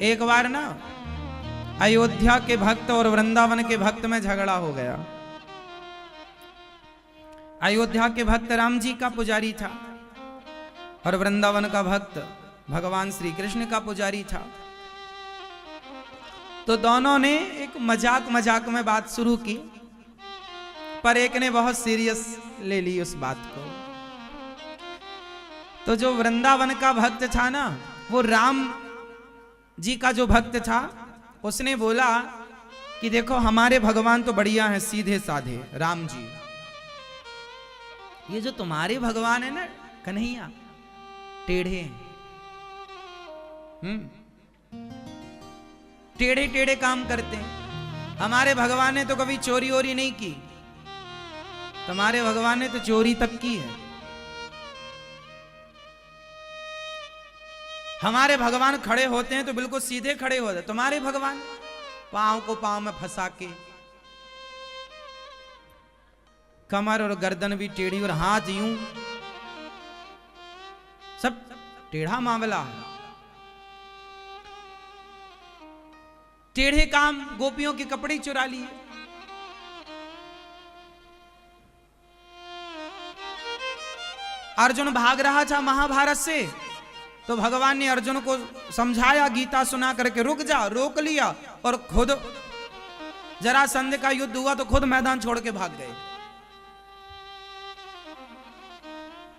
एक बार ना अयोध्या के भक्त और वृंदावन के भक्त में झगड़ा हो गया। अयोध्या के भक्त राम जी का पुजारी था और वृंदावन का भक्त भगवान श्री कृष्ण का पुजारी था। तो दोनों ने एक मजाक मजाक में बात शुरू की, पर एक ने बहुत सीरियस ले ली उस बात को। तो जो वृंदावन का भक्त था ना, वो राम जी का जो भक्त था, उसने बोला कि देखो हमारे भगवान तो बढ़िया हैं, सीधे साधे राम जी। ये जो तुम्हारे भगवान है ना कन्हैया, टेढ़े हैं। टेढ़े टेढ़े काम करते हैं। हमारे भगवान ने तो कभी चोरी वोरी नहीं की, तुम्हारे भगवान ने तो चोरी तक की है। हमारे भगवान खड़े होते हैं तो बिल्कुल सीधे खड़े होते हैं, तुम्हारे भगवान पांव को पांव में फंसा के, कमर और गर्दन भी टेढ़ी और हाथ यूं, सब टेढ़ा मामला है। टेढ़े काम, गोपियों के कपड़े चुरा लिए। अर्जुन भाग रहा था महाभारत से, तो भगवान ने अर्जुन को समझाया, गीता सुना करके रुक जा, रोक लिया और खुद जरासंध का युद्ध हुआ तो खुद मैदान छोड़ के भाग गए।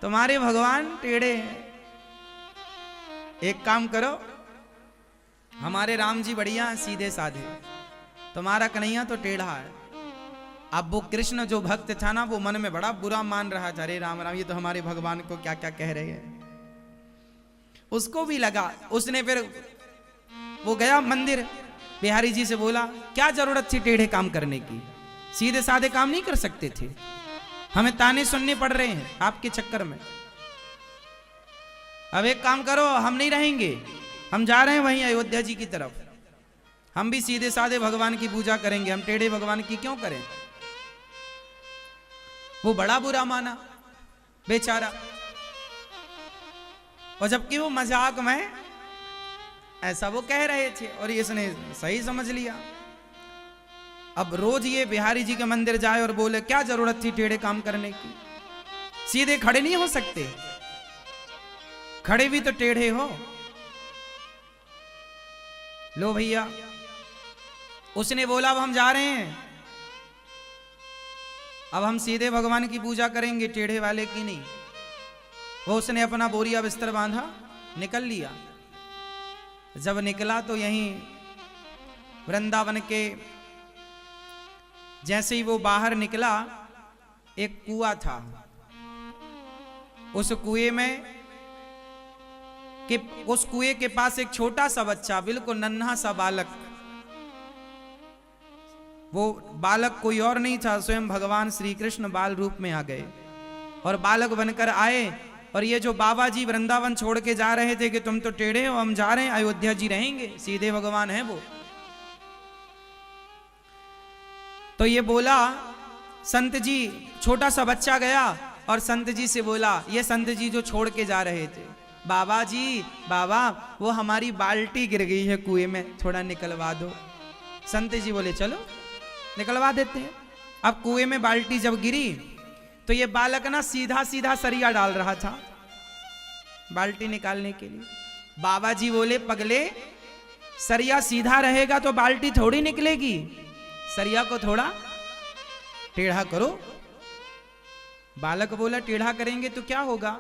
तुम्हारे भगवान टेढ़े हैं। एक काम करो, हमारे राम जी बढ़िया हैं, सीधे साधे, तुम्हारा कन्हैया तो टेढ़ा है। अब वो कृष्ण जो भक्त था ना, वो मन में बड़ा बुरा मान रहा था, अरे राम राम, ये तो हमारे भगवान को क्या क्या कह रहे हैं। उसको भी लगा, उसने फिर वो गया मंदिर, बिहारी जी से बोला क्या जरूरत थी टेढ़े काम करने की, सीधे साधे काम नहीं कर सकते थे, हमें ताने सुनने पड़ रहे हैं आपके चक्कर में। अब एक काम करो, हम नहीं रहेंगे, हम जा रहे हैं वहीं अयोध्या जी की तरफ, हम भी सीधे साधे भगवान की पूजा करेंगे, हम टेढ़े भगवान की क्यों करें। वो बड़ा बुरा माना बेचारा, और जबकि वो मजाक में ऐसा वो कह रहे थे और इसने सही समझ लिया। अब रोज ये बिहारी जी के मंदिर जाए और बोले क्या जरूरत थी टेढ़े काम करने की, सीधे खड़े नहीं हो सकते, खड़े भी तो टेढ़े हो। लो भैया, उसने बोला अब हम जा रहे हैं, अब हम सीधे भगवान की पूजा करेंगे, टेढ़े वाले की नहीं। वो उसने अपना बोरिया बिस्तर बांधा, निकल लिया। जब निकला तो यहीं वृंदावन के जैसे ही वो बाहर निकला, एक कुआं था। उस कुएं के पास एक छोटा सा बच्चा, बिल्कुल नन्हा सा बालक, वो बालक कोई और नहीं था, स्वयं भगवान श्री कृष्ण बाल रूप में आ गए और बालक बनकर आए। और ये जो बाबा जी वृंदावन छोड़ के जा रहे थे कि तुम तो टेढ़े हो, हम जा रहे हैं अयोध्या जी रहेंगे, सीधे भगवान है वो। तो ये बोला, संत जी, छोटा सा बच्चा गया और संत जी से बोला, ये संत जी जो छोड़ के जा रहे थे, बाबा जी, बाबा वो हमारी बाल्टी गिर गई है कुएं में, थोड़ा निकलवा दो। संत जी बोले चलो निकलवा देते हैं। अब कुएं में बाल्टी जब गिरी तो ये बालक ना सीधा सीधा सरिया डाल रहा था बाल्टी निकालने के लिए। बाबा जी बोले पगले, सरिया सीधा रहेगा तो बाल्टी थोड़ी निकलेगी, सरिया को थोड़ा टेढ़ा करो। बालक बोला टेढ़ा करेंगे तो क्या होगा।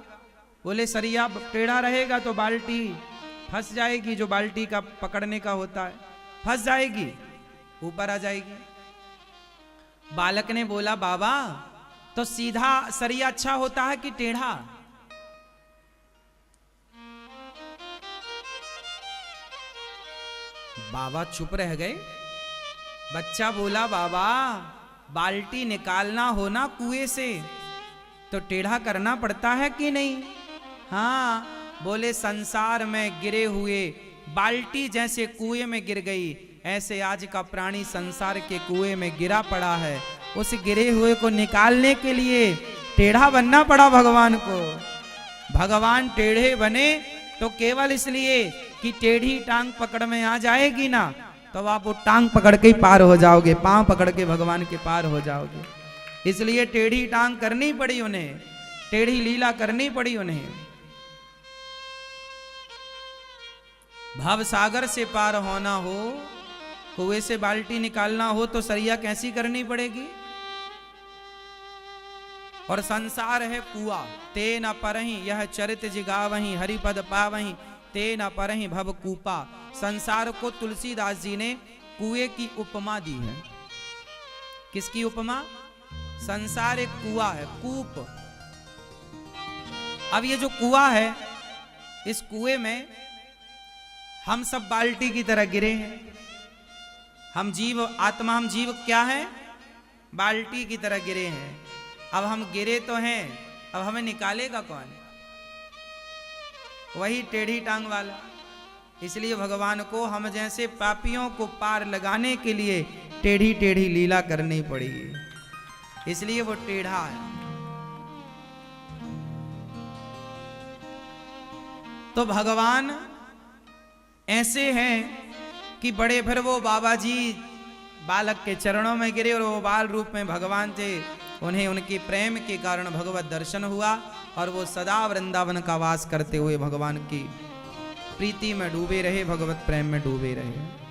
बोले सरिया टेढ़ा रहेगा तो बाल्टी फंस जाएगी, जो बाल्टी का पकड़ने का होता है फंस जाएगी, ऊपर आ जाएगी। बालक ने बोला बाबा तो सीधा सरिया अच्छा होता है कि टेढ़ा। बाबा चुप रह गए। बच्चा बोला बाबा बाल्टी निकालना हो ना कुएं से तो टेढ़ा करना पड़ता है कि नहीं। हाँ, बोले संसार में गिरे हुए बाल्टी जैसे कुएं में गिर गई, ऐसे आज का प्राणी संसार के कुएं में गिरा पड़ा है, उस गिरे हुए को निकालने के लिए टेढ़ा बनना पड़ा भगवान को। भगवान टेढ़े बने तो केवल इसलिए कि टेढ़ी टांग पकड़ में आ जाएगी ना, तो आप वो टांग पकड़ के ही पार हो जाओगे, पांव पकड़ के भगवान के पार हो जाओगे। इसलिए टेढ़ी टांग करनी पड़ी उन्हें, टेढ़ी लीला करनी पड़ी उन्हें। भव सागर से पार होना हो, कुएं से बाल्टी निकालना हो तो सरिया कैसी करनी पड़ेगी। और संसार है कुआ, ते न परहि यह चरित जिगावहि, हरिपद पावहि ते न परहि भव कूपा। संसार को तुलसीदास जी ने कुएं की उपमा दी है। किसकी उपमा? संसार एक कुआ है, कूप। अब ये जो कुआ है, इस कुएं में हम सब बाल्टी की तरह गिरे हैं। हम जीव, आत्मा, हम जीव क्या है? बाल्टी की तरह गिरे हैं। अब हम गिरे तो हैं, अब हमें निकालेगा कौन? वही टेढ़ी टांग वाला। इसलिए भगवान को हम जैसे पापियों को पार लगाने के लिए टेढ़ी टेढ़ी लीला करनी पड़ी, इसलिए वो टेढ़ा है। तो भगवान ऐसे हैं कि बड़े फिर वो बाबा जी बालक के चरणों में गिरे और वो बाल रूप में भगवान थे। उन्हें उनके प्रेम के कारण भगवत दर्शन हुआ और वो सदा वृंदावन का वास करते हुए भगवान की प्रीति में डूबे रहे, भगवत प्रेम में डूबे रहे।